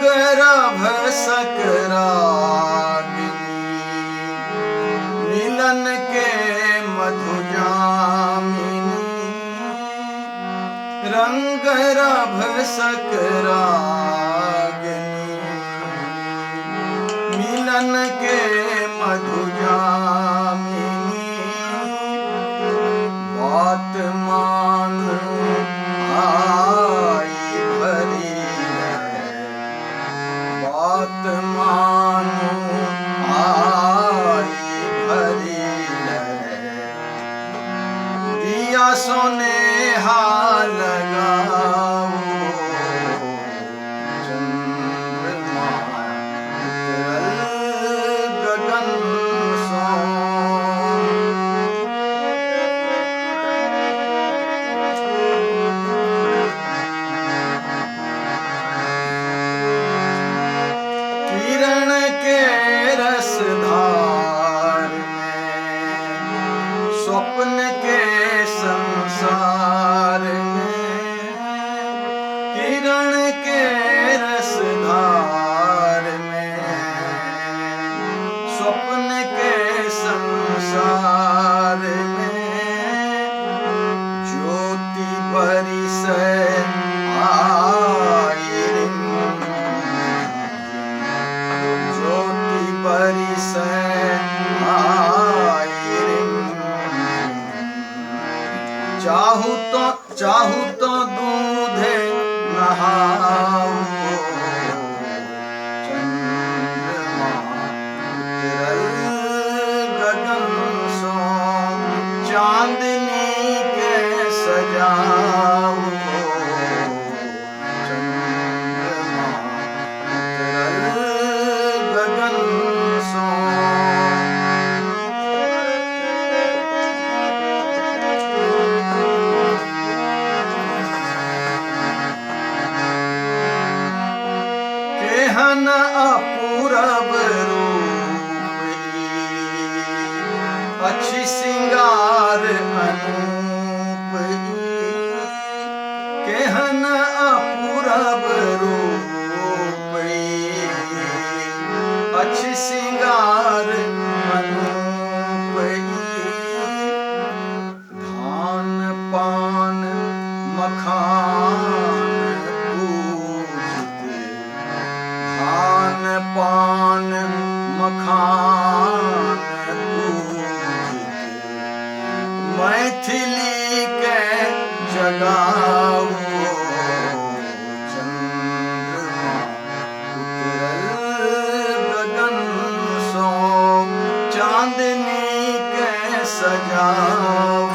गर्भ सकरागिनी मिलन के मधुजामिनी रंग रभ सकरागिनी मिलन के मधुजामिनी बात मानो आई भरी बात मानो आई भरी दिया सोने लगाओ चंद्रमा उतरल गगन सो किरण के रसधार में स्वप्न के संसार में किरण के रसधार में स्वप्न के संसार में ज्योति परिसर ज्योति परिसर चाहू तो दूधे नहाऊ चंद्रमा उतरल गगन सो चांदनी के सजाऊ चंद्रमा उतरल गगन सो केहन अपूरब रूप अच्छी सिंगार अनूप केहन अपूरब रूप अच्छी सिंगार अनूप धान पान मखान धान पान मखान मैथिली के जगाओ चंद्रमा उतरल गगन सो चांदनी के सजाओ